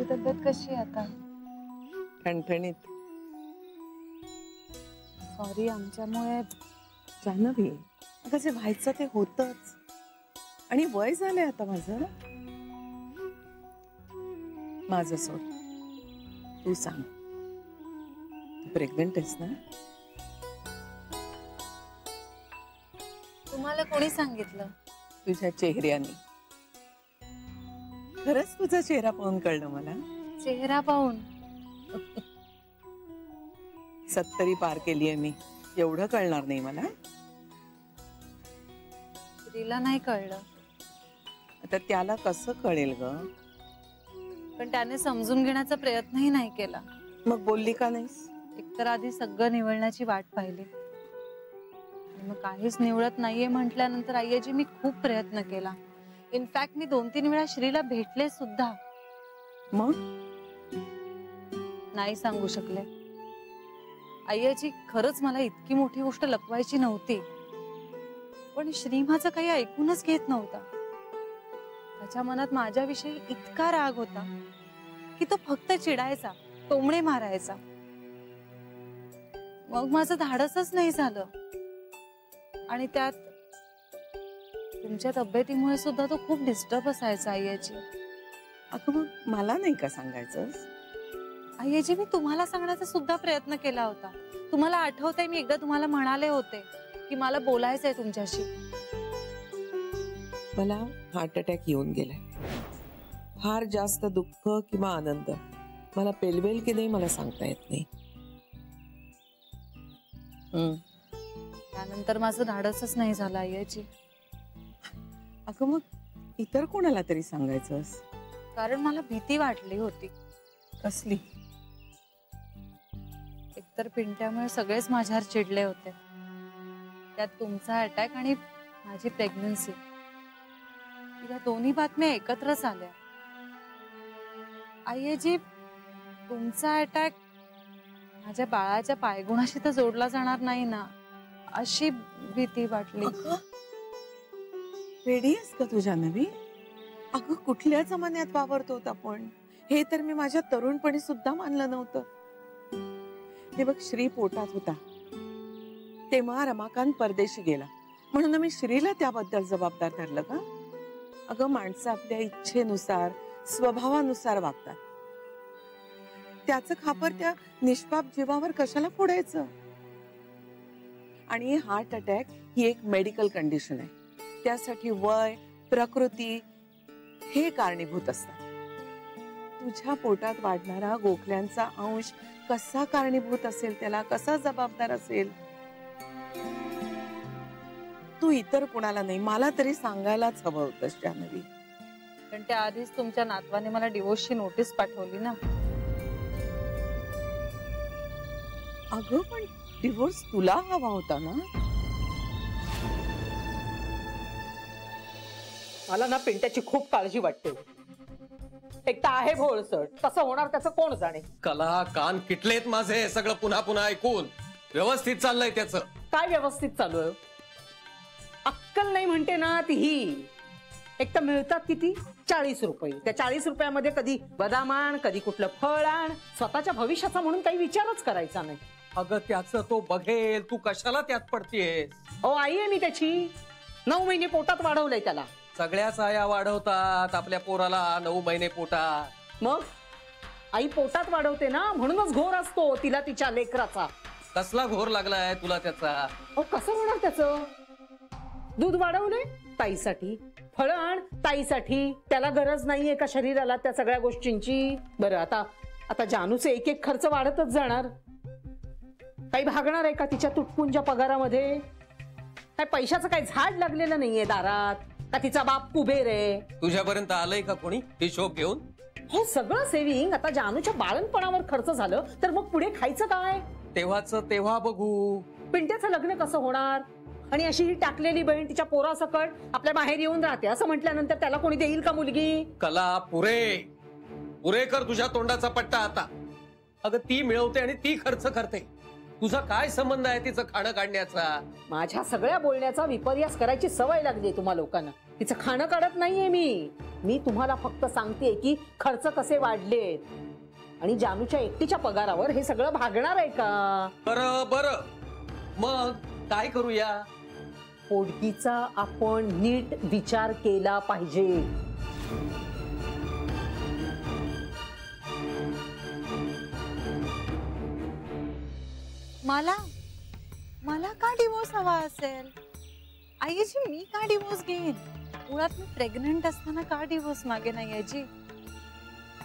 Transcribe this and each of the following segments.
तुझी तब्येत कशी आहे आता? ठणठणीत. सॉरी आमच्यामुळे. जान्हवी, अगं जे व्हायचं ते होतच आणि वय झालंय आता माझं. माझं सोड, तू सांग, तू प्रेग्नंट आहेस ना? तुम्हाला कोणी सांगितलं? तुझ्या चेहऱ्याने. खरंच तुझा चेहरा पाहून कळलं मला. चेहरा पाहून? 70 पार केलीये मी, एवढं कळणार नाही मला? तिला नाही कळलं. आता त्याला कसं कळेल ग? पण त्याने समजून घेण्याचा प्रयत्नही नाही केला. मग बोलली का नाहीस? एकतर आधी सगळं निवळण्याची वाट पाहिली, मग काहीच निवळत नाहीये म्हटल्यानंतर आईजी मी खूप प्रयत्न केला. इनफॅक्ट मी 2-3 वेळा श्रीला भेटले सुद्धा. मग नाही सांगू शकले. आईजी खरंच मला इतकी मोठी गोष्ट लपवायची नव्हती, पण श्री माझं काही ऐकूनच घेत नव्हता. त्याच्या मनात माझ्याविषयी इतका राग होता की तो फक्त चिडायचा, टोमणे मारायचा. मग माझं धाडसच नाही झालं. आणि त्यात तुमच्या तब्येतीमुळे सुद्धा तो खूप डिस्टर्ब असायचा आईजी. अगं मग मला नाही का सांगायचं? आईजी मी तुम्हाला सांगण्याचा सुद्धा प्रयत्न केला होता. तुम्हाला आठवतंय मी एकदा तुम्हाला म्हणाले होते की मला बोलायचंय तुमच्याशी. मला हार्ट अटॅक येऊन गेलाय. फार जास्त दुःख किंवा आनंद मला पेलवेल की नाही मला सांगता येत नाही. त्यानंतर माझं धाडसच नाही झालं आईजी. अगं मग इतर कोणाला तरी सांगायचंस? कारण मला भीती वाटली होती. कसली? एकतर पिंट्यामुळे सगळेच माझ्यावर चिडले होते, त्यात तुमचा अटॅक आणि माझी प्रेग्नन्सी, या दोन्ही बातम्या एकत्रच आल्या. आईजी तुमचा अटॅक माझ्या बाळाच्या पायगुणाशी तर जोडला जाणार नाही ना, अशी भीती वाटली. रेडी आहेस का तुझ्या नवी? अगं कुठल्या जमान्यात वावरतो आपण? हे तर मी माझ्या तरुणपणी सुद्धा मानलं नव्हतं. हे बघ, श्री पोटात होता तेव्हा रमाकांत परदेशी गेला म्हणून मी श्रीला त्याबद्दल जबाबदार धरलं का? अगं माणसं आपल्या इच्छेनुसार, स्वभावानुसार वागतात. त्याचं खापर त्या निष्पाप जीवावर कशाला फोडायचं? आणि हार्ट अटॅक ही एक मेडिकल कंडिशन आहे. त्यासाठी वय, प्रकृती हे कारणीभूत असतात. तुझ्या पोटात वाढणारा गोखल्यांचा अंश कसा कारणीभूत असेल, त्याला कसा जबाबदार असेल? तू इतर कुणाला नाही, मला तरी सांगायलाच हवं होतंस जान्हवी. पण त्या आधीच तुमच्या नातवाने मला डिवोर्सची नोटीस पाठवली ना. अगं पण डिवोर्स तुला हवा होता ना? मला ना पिंट्याची खूप काळजी वाटते. एक तर आहे भोळसट, कसं होणार त्याचं कोण जाणे. कला कान किटलेत माझे सगळं पुन्हा पुन्हा ऐकून. व्यवस्थित चाललंय त्याचं. काय व्यवस्थित चालू आहे? अक्कल नाही म्हणते ना ती ही. एक तर मिळतात किती? 40 रुपये. त्या 40 रुपयामध्ये कधी बदाम आण, कधी कुठलं फळ आण. स्वतःच्या भविष्याचा म्हणून काही विचारच करायचा नाही. अगं त्याचं तो बघेल, तू कशाला त्यात पडतेस? अहो आई आहे मी त्याची. 9 महिने पोटात वाढवलंय त्याला. सगळ्याच आया वाढवतात आपल्या पोराला 9 महिने पोटात. मग आई पोटात वाढवते ना, म्हणूनच घोर असतो तिला तिच्या लेकराचा. कसला घोर लागलाय तुला त्याचा? अहो कसं होणार त्याचं? दूध वाढवले ताईसाठी, फळं आण ताईसाठी. त्याला गरज नाहीये का शरीराला त्या सगळ्या गोष्टींची? बरं आता जानूचे एक एक खर्च वाढतच जाणार. काही भागणार आहे का तिच्या तुटपुंच्या पगारामध्ये? काय पैशाचं काही झाड लागलेलं नाहीये दारात का? तिचा बाप कुबेर आहे? तुझ्यापर्यंत आलंय का कोणी हिशोब घेऊन? हे सगळं सेव्हिंग आता जानूच्या बाळणपणावर खर्च झालं तर मग पुढे खायचं काय? तेव्हाच तेव्हा बघू. पिंट्याचं लग्न कसं होणार? आणि अशी ही टाकलेली बहीण तिच्या पोरासकट आपल्या बाहेर येऊन राहते असं म्हटल्यानंतर त्याला कोणी देईल का मुलगी? कला पुरे कर तुझ्या तोंडाचा पट्टा आता. अगं ती मिळवते आणि ती खर्च करते. तुझा काय संबंध आहे तिचं खाणं काढण्याचा? माझ्या सगळ्या बोलण्याचा विपर्यास करायची सवय लागली तुम्हा लोकांना. तिचं खाणं काढत नाहीये मी तुम्हाला फक्त सांगतेय की खर्च कसे वाढलेत आणि जानूच्या एकटीच्या पगारावर हे सगळं भागणार आहे का? बरं मग काय करूया? पोटगीचा आपण नीट विचार केला पाहिजे. मला का डिवोर्स हवा असेल? आईजी मी का डिवोर्स घेईन? मुळात मी प्रेग्नंट असताना का डिवोर्स मागे नाही आईजी?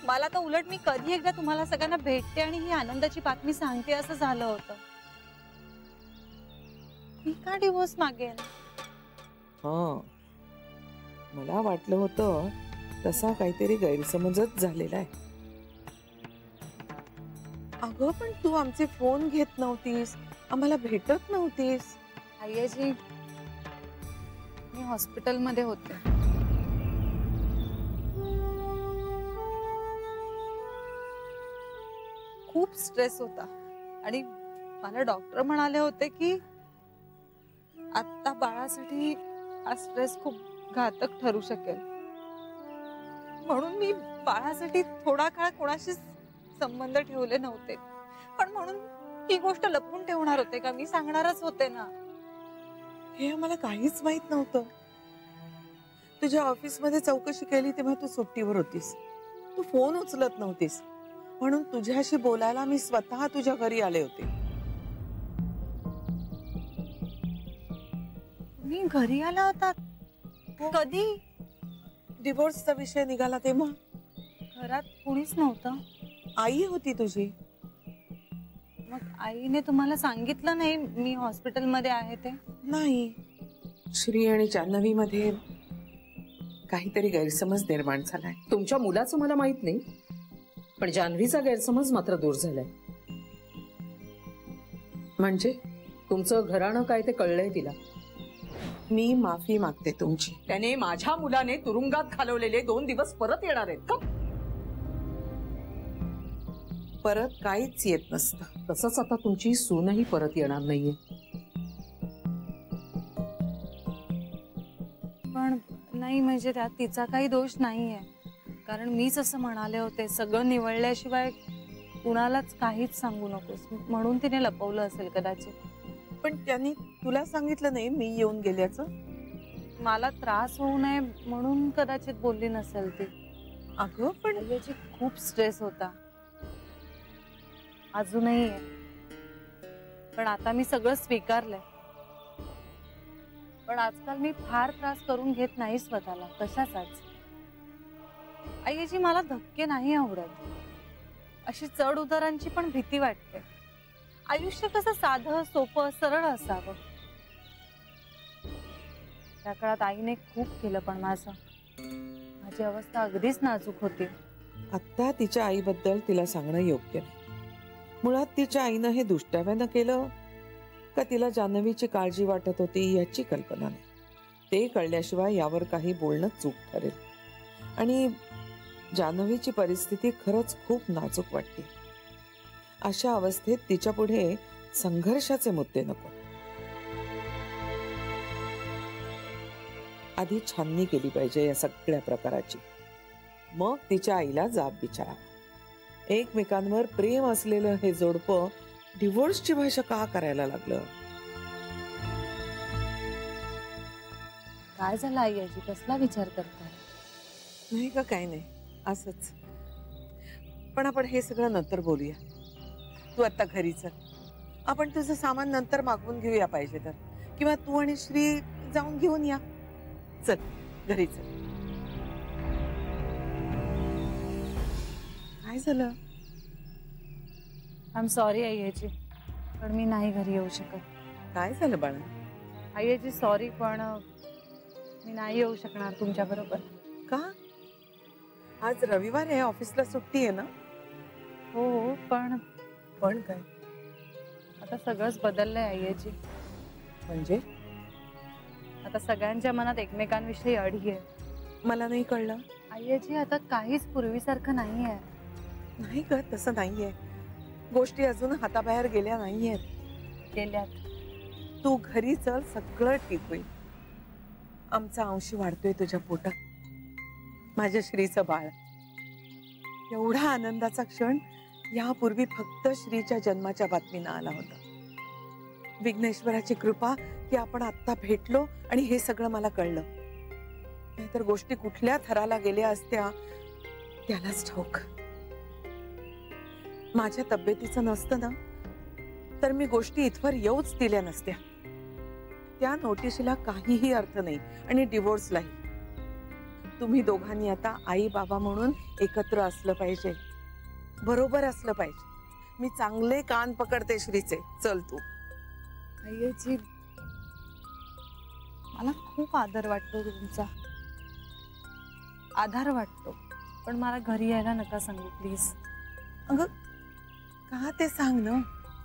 मला तर उलट मी कधी एकदा तुम्हाला सगळ्यांना भेटते आणि ही आनंदाची बातमी सांगते असं झालं होतं. मी का डिवोर्स मागेन? मला वाटलं होतं तसा काहीतरी गैरसमजच झालेला आहे. अगं पण तू आमचे फोन घेत नव्हतीस, आम्हाला भेटत नव्हतीस. आईजी मी हॉस्पिटलमध्ये होते. खूप स्ट्रेस होता आणि मला डॉक्टर म्हणाले होते की आता बाळासाठी हा स्ट्रेस खूप घातक ठरू शकेल. म्हणून मी बाळासाठी थोडा काळ कोणाशी संबंध ठेवले नव्हते. पण म्हणून ही गोष्ट लपवून ठेवणार होते का? मी सांगणारच होते ना. हे आम्हाला काहीच माहित नव्हतं. तुझ्या ऑफिस मध्ये चौकशी केली तेव्हा तू सुट्टीवर होतीस. तू फोन उचलत नव्हतीस म्हणून तुझ्याशी बोलायला मी स्वतः तुझ्या घरी आले होते. मी घरी आला होता कधी? डिवोर्सचा विषय निघाला तेव्हा. घरात कुणीच नव्हतं. आई होती तुझी. मग आईने तुम्हाला सांगितलं नाही मी हॉस्पिटलमध्ये आहे ते? नाही. श्री आणि जान्हवी मध्ये काहीतरी गैरसमज निर्माण झालाय. तुमच्या मुलाचं मला माहित नाही, पण जान्हवीचा गैरसमज मात्र दूर झालाय. म्हणजे तुमचं घराणं काय ते कळलंय तिला. मी माफी मागते तुमची. त्याने माझ्या मुलाने तुरुंगात घालवलेले 2 दिवस परत येणार आहेत का? परत काहीच येत नसतं. तसंच आता तुमची सूनही परत येणार नाहीये. पण नाही म्हणजे त्यात तिचा काही दोष नाहीये. कारण मीच असं म्हणाले होते सगळं निवळल्याशिवाय कुणालाच काहीच सांगू नकोस म्हणून तिने लपवलं असेल कदाचित. पण त्यांनी तुला सांगितलं नाही मी येऊन गेल्याचं? मला त्रास होऊ नये म्हणून कदाचित बोलली नसेल ती. अगं पण याची खूप स्ट्रेस होता अजूनही आहे. पण आता मी सगळं स्वीकारलंय. पण आजकाल मी फार त्रास करून घेत नाही स्वतःला कशाचाच. आईजी मला धक्के नाही आवडत. अशी चढ उतारांची पण भीती वाटते. आयुष्य कसं साधं सोपं सरळ असावं. त्या काळात आईने खूप केलं पण माझी अवस्था अगदीच नाजूक होती. आता तिच्या आईबद्दल तिला सांगणं योग्य नाही. मुळात तिच्या आईनं हे दुष्टाव्यानं केलं का तिला जान्हवीची काळजी वाटत होती याची कल्पना नाही. ते कळल्याशिवाय यावर काही बोलणं चूक ठरेल. आणि जान्हवीची परिस्थिती खरंच खूप नाजूक वाटते. अशा अवस्थेत तिच्या पुढे संघर्षाचे मुद्दे नको. आधी छाननी केली पाहिजे या सगळ्या प्रकाराची. मग तिच्या आईला जाब विचारावा. एकमेकांवर प्रेम असलेलं हे जोडपं डिवोर्सची भाषा का करायला लागलं? काय झालं आईजी? कसला विचार करताय? नाही का काही नाही असंच. पण आपण हे सगळं नंतर बोलूया. तू आता घरी चल. आपण तुझं सामान नंतर मागवून घेऊया पाहिजे तर. किंवा तू आणि श्री जाऊन घेऊन या. चल घरी चल. काय झालं? आय एम सॉरी आईजी पण मी नाही घरी येऊ शकत. काय झालं बाळा? आईजी सॉरी पण मी नाही येऊ शकणार तुमच्या बरोबर. का? आज रविवार आहे, ऑफिसला सुट्टी आहे ना? हो पण काय? आता सगळंच बदललंय आईजी. म्हणजे? आता सगळ्यांच्या मनात एकमेकांविषयी अढी आहे. मला नाही कळलं. आईजी आता काहीच पूर्वीसारखं नाहीये. नाही ग तसं नाहीये. गोष्टी अजून हाताबाहेर गेल्या नाहीयेत. गेल्यात. तू घरी चल सगळं ठीक होईल. आमचा अंश वाढतोय तुझ्या पोटात, माझ्या श्रीचं बाळ. एवढा आनंदाचा क्षण यापूर्वी फक्त श्रीच्या जन्माच्या बातमीनं आला होता. विघ्नेश्वराची कृपा की आपण आत्ता भेटलो आणि हे सगळं मला कळलं. नाहीतर गोष्टी कुठल्या थराला गेल्या असत्या त्यालाच ठाऊक. माझ्या तब्येतीचं नसतं ना तर मी गोष्टी इथवर येऊच दिल्या नसत्या. त्या नोटिशीला काहीही अर्थ नाही आणि डिवोर्सलाही. तुम्ही दोघांनी आता आई बाबा म्हणून एकत्र असलं पाहिजे, बरोबर असलं पाहिजे. मी चांगले कान पकडते श्रीचे. चल तू. अय्याजी, मला खूप आदर वाटतो तुमचा, आधार वाटतो. पण मला घरी यायला नका सांगू प्लीज. अगं का ते सांग ना.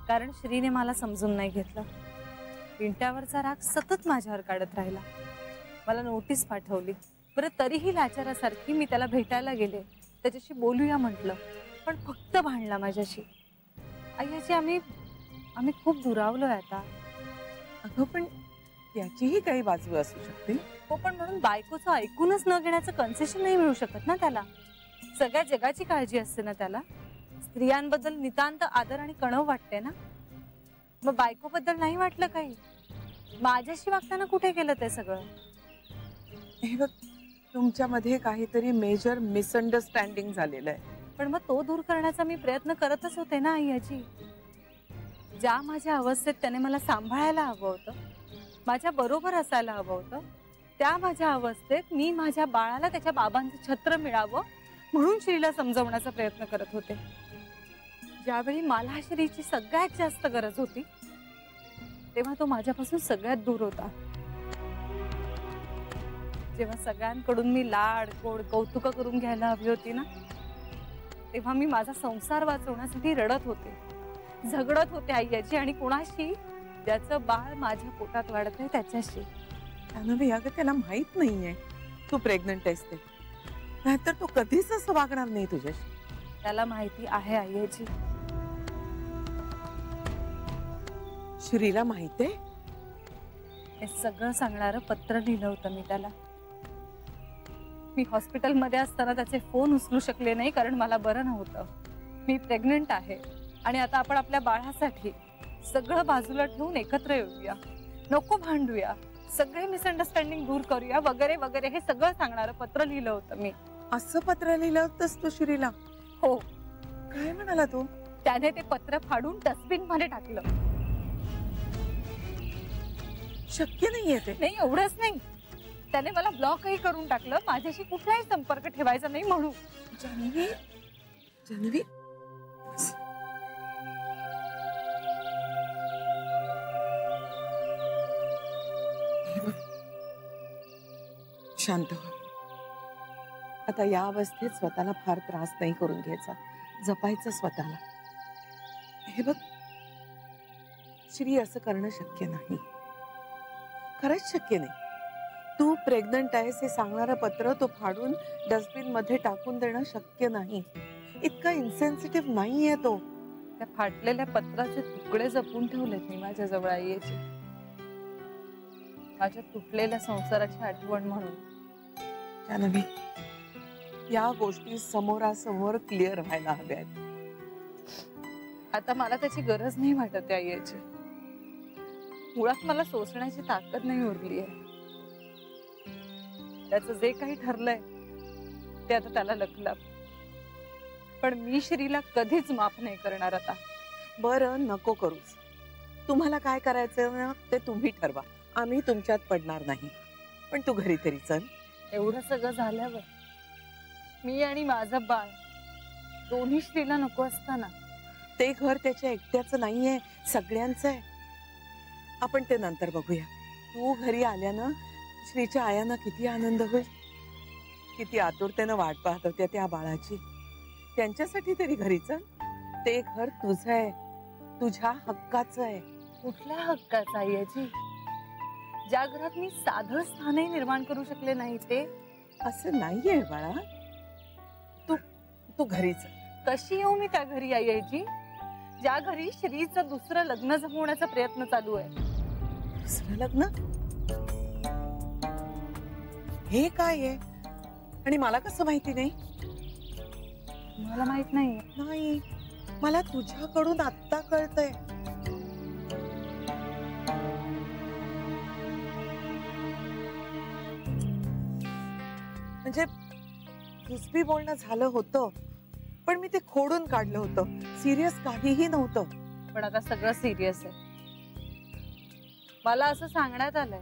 कारण श्रीने मला समजून नाही घेतलं. पिंट्यावरचा राग सतत माझ्यावर काढत राहिला. मला नोटीस पाठवली. बरं तरीही लाचारासारखी मी त्याला भेटायला गेले, त्याच्याशी बोलूया म्हटलं, पण फक्त भांडला माझ्याशी. अय्याजी, आम्ही खूप दुरावलोय आता. अगं पण त्याचीही काही बाजू असू शकते. हो, पण म्हणून बायकोचं ऐकूनच न घेण्याचं कन्सेशन नाही मिळू शकत ना त्याला. सगळ्या जगाची काळजी असते ना त्याला. स्त्रियांबद्दल नितांत आदर आणि कणव वाटते ना. मग बायकोबद्दल नाही वाटलं काही? माझ्याशी वागताना कुठे केलं ते सगळं? हे बघ, तुमच्यामध्ये काहीतरी मेजर मिसअंडरस्टँडिंग झालेलं आहे. पण मग तो दूर करण्याचा मी प्रयत्न करतच होते ना अय्याजी. ज्या माझ्या अवस्थेत त्याने मला सांभाळायला हवं होतं, माझ्या बरोबर असायला हवं होतं, त्या माझ्या अवस्थेत मी माझ्या बाळाला त्याच्या बाबांचं छत्र मिळावं म्हणून श्रीला समजवण्याचा प्रयत्न करत होते. ज्यावेळी मला श्रीची सगळ्यात जास्त गरज होती तेव्हा तो माझ्यापासून सगळ्यात दूर होता. जेव्हा सगळ्यांकडून मी लाड गोड कौतुक करून घ्यायला हवी होती ना, तेव्हा मी माझा संसार वाचवण्यासाठी रडत होते, झगडत होते अय्याजी. आणि कोणाशी? ज्याचं बाळ माझ्या पोटात वाढत आहे त्याच्याशी. जान्हवी, अगं त्याला माहित नाहीये तू प्रेग्नंट आहेस ते. नाहीतर तो कधीच असं वागणार नाही तुझ्याशी. त्याला माहिती आहे अय्याजी. श्रीला माहित आहे? हे सगळं सांगणारं पत्र लिहिलं होतं मी त्याला. मी हॉस्पिटलमध्ये असताना त्याचे फोन उचलू शकले नाही कारण मला बरं नव्हतं. मी प्रेग्नंट आहे आणि आता आपण आपल्या बाळासाठी सगळं बाजूला ठेवून एकत्र येऊया, नको भांडूया, सगळे मिसअंडरस्टँडिंग दूर करूया वगैरे वगैरे हे सगळं सांगणारं पत्र लिहिलं होतं मी. असं पत्र लिहिलं होतंस तू श्रीला? हो. काय म्हणाला तू? त्याने ते पत्र फाडून डस्टबिन मध्ये टाकलं. शक्य नाहीये ते. नाही, एवढंच नाही, त्याने मला ब्लॉकही करून टाकलं. माझ्याशी कुठलाही संपर्क ठेवायचा नाही म्हणून. जान्हवी, जान्हवी, शांत हो. आता या अवस्थेत स्वतःला फार त्रास नाही करून घ्यायचा, जपायचं स्वतःला. हे बघ श्री, असं करणं शक्य नाही, खरंच शक्य नाही. तू प्रेग्नंट आहेस हे सांगणारं पत्र तो फाडून डस्टबिन मध्ये टाकून देणं शक्य नाही. इतका इन्सेन्सिटिव्ह नाहीये तो. त्या फाटलेल्या पत्राचे तुकडे जपून ठेवलेत मी माझ्या जवळ आईची, माझ्या तुटलेल्या संसाराची आठवण म्हणून. जान्हवी, या गोष्टी समोरासमोर क्लिअर व्हायला हव्यात. आता मला त्याची गरज नाही वाटत आईची. मुळात मला सोसण्याची ताकद नाही उरली आहे. त्याचं जे काही ठरलंय ते आता त्याला लकलं. पण मी श्रीला कधीच माफ नाही करणार आता. बरं, नको करूस. तुम्हाला काय करायचं ना ते तुम्ही ठरवा, आम्ही तुमच्यात पडणार नाही. पण तू घरी तरी चल. एवढं सगळं झाल्यावर मी आणि माझं बाळ दोन्ही श्रीला नको असताना. ते घर त्याच्या एकट्याचं नाहीये, सगळ्यांचं आहे. आपण ते नंतर बघूया. तू घरी आल्यानं श्रीच्या आयांना किती आनंद होईल, किती आतुरतेनं वाट पाहत होत्या त्या बाळाची. त्यांच्यासाठी तरी घरी चल. ते घर तुझं आहे, तुझ्या हक्काचं आहे. कुठल्या हक्काचं आईची? ज्या घरात मी साधं स्थानही निर्माण करू शकले नाही ते. असं नाहीये बाळा. तू घरी चल. कशी येऊ मी त्या घरी आईची ज्या घरी श्रीचं दुसरं लग्न जमवण्याचा प्रयत्न चालू आहे? दुसरं लग्न? हे काय आहे आणि मला कसं माहिती नाही? मला माहित नाही. नाही, मला तुझ्याकडून आत्ता कळतंय. म्हणजे जुजबी बोलणं झालं होतं, पण मी ते खोडून काढलं होतं. सिरियस काहीही नव्हतं. पण आता सगळं सिरियस आहे. मला असं सांगण्यात आलंय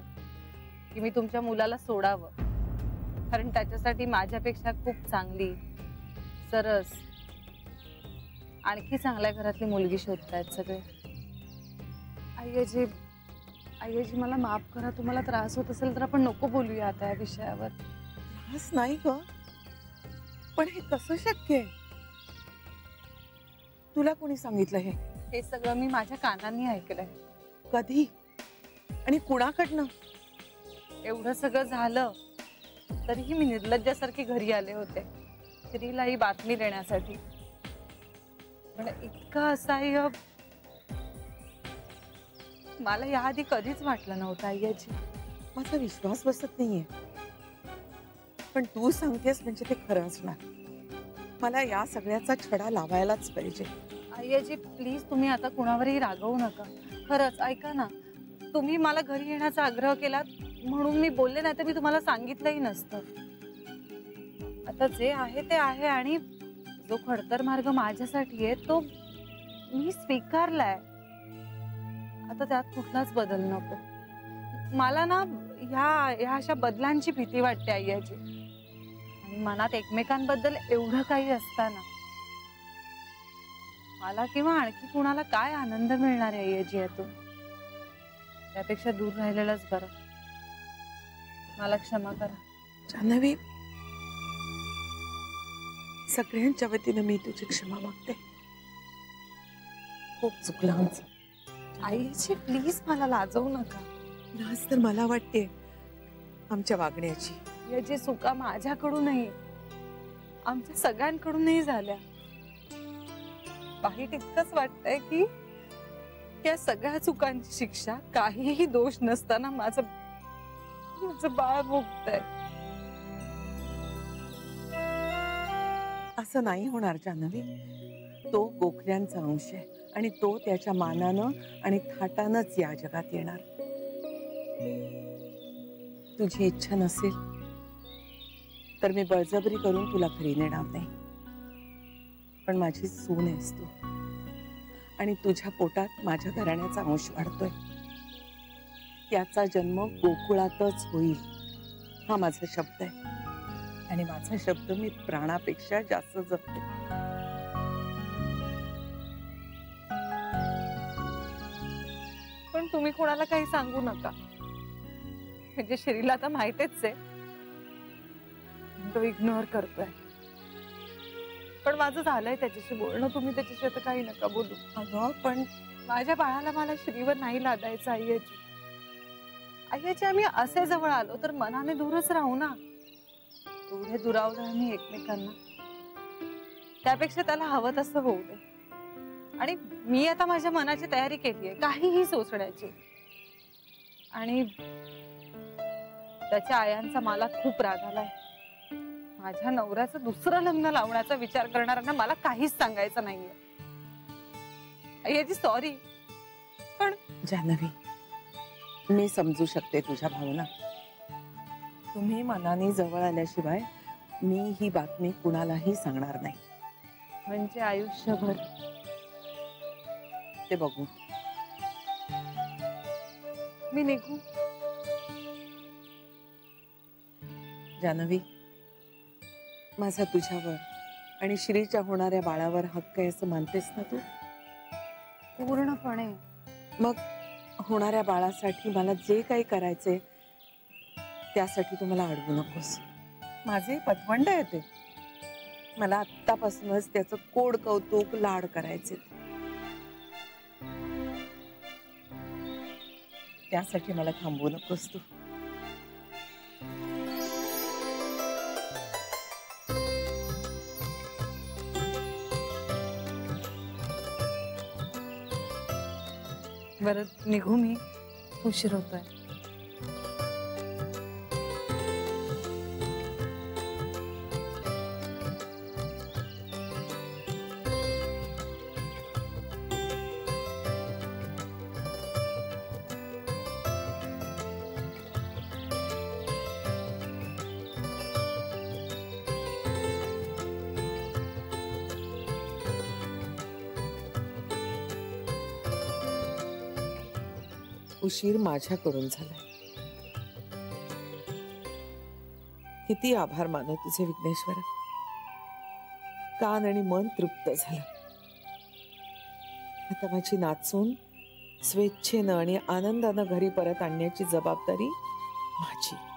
की मी तुमच्या मुलाला सोडावं, कारण त्याच्यासाठी माझ्यापेक्षा खूप चांगली, सरस, आणखी चांगल्या घरातली मुलगी शोधतायत सगळे. आईजी मला माफ करा. तुम्हाला त्रास होत असेल तर आपण नको बोलूया आता या विषयावर. त्रास नाही ग, पण हे कसं शक्य आहे? तुला कोणी सांगितलं हे? हे सगळं मी माझ्या कानांनी ऐकलंय. कधी आणि कुणाकडनं? एवढं सगळं झालं तरीही मी निर्लज्जासारखी घरी आले होते श्रीला ही बातमी देण्यासाठी. पण इतकं असह्य मला याआधी कधीच वाटलं नव्हतं आईजी. माझा विश्वास बसत नाहीये, पण तू सांगतेस म्हणजे ते खरं असणार. मला या सगळ्याचा छडा लावायलाच पाहिजे. आईजी प्लीज तुम्ही आता कुणावरही रागवू नका. खरंच ऐका ना, तुम्ही मला घरी येण्याचा आग्रह केला म्हणून मी बोलले, नाही तर मी तुम्हाला सांगितलंही नसतं. आता जे आहे ते आहे आणि जो खडतर मार्ग माझ्यासाठी आहे तो मी स्वीकारलाय. आता त्यात कुठलाच बदल नको. मला ना ह्या अशा बदलांची भीती वाटते आईजी. आणि मनात एकमेकांबद्दल एवढं काही असताना मला किंवा आणखी कुणाला काय आनंद मिळणार आहे आईजी यातून? त्यापेक्षा दूर राहिलेलंच बरं. मला क्षमा करा. जान्हवी, सगळ्यांच्या वतीनं मी तुझी क्षमा मागते. खूप चुकलं आमचं. आईजी प्लीज मला लाजवू नका. लाज तर मला वाटते आमच्या वागण्याची. याची चुका माझ्याकडूनही आमच्या सगळ्यांकडूनही झाल्या. वाईट इतकंच वाटतंय की या सगळ्या चुकांची शिक्षा काहीही दोष नसताना माझं बाळ भोगतंय. असं नाही होणार जान्हवी. तो गोखल्यांचा अंश आहे आणि तो त्याच्या मानानं आणि थाटानंच या जगात येणार. तुझी इच्छा नसेल तर मी बळजबरी करून तुला घरी नेणार नाही. पण माझी सून आहेस तू आणि तुझ्या पोटात माझ्या घराण्याचा अंश वाढतोय. त्याचा जन्म गोकुळातच होईल हा माझा शब्द आहे आणि माझा शब्द मी प्राणापेक्षा जास्त जपते. पण तुम्ही कोणाला काही सांगू नका. म्हणजे श्रीला आता माहितीच आहे तो इग्नोर करतोय. पण माझं झालंय त्याच्याशी बोलणं. तुम्ही त्याच्याशी आता काही नका बोलू. अगं पण माझ्या बाळाला मला श्रीवर नाही लादायचं आईजी. आईजी आम्ही असे जवळ आलो तर मनाने दूरच राहू ना. एवढे दुरावलं आम्ही एकमेकांना. त्यापेक्षा त्याला हवं तसं होऊ दे. आणि मी आता माझ्या मनाची तयारी केली आहे काहीही सोसण्याची. आणि त्याच्या आयांचा मला खूप राग आलाय. माझ्या नवऱ्याचं दुसरं लग्न लावण्याचा विचार करणाऱ्यांना मला काहीच सांगायचं नाहीये. आईजी सॉरी. पण जान्हवी, मी समजू शकते तुझ्या भावना. तुम्ही मनाने जवळ आल्याशिवाय मी ही बातमी कुणालाही सांगणार नाही. म्हणजे आयुष्यभर ते बघू. मी निघू. जान्हवी, माझा तुझ्यावर आणि श्रीच्या होणाऱ्या बाळावर हक्क आहे असं मानतेस ना तू? पूर्णपणे. मग होणाऱ्या बाळासाठी मला जे काही करायचंय त्यासाठी तू मला अडवू नकोस. माझे पतवंड आहे ते. मला आत्तापासूनच त्याचं कोड कौतुक लाड करायचे. त्यासाठी मला थांबवू नकोस तू. बरं निघू मी. उशीर होतोय. उशीर माझ्याकडून झालाय. किती आभार मानो तुझे विघ्नेश्वर. कान आणि मन तृप्त झालं. आता माझी नाचून स्वेच्छेनं आणि आनंदानं घरी परत आणण्याची जबाबदारी माझी.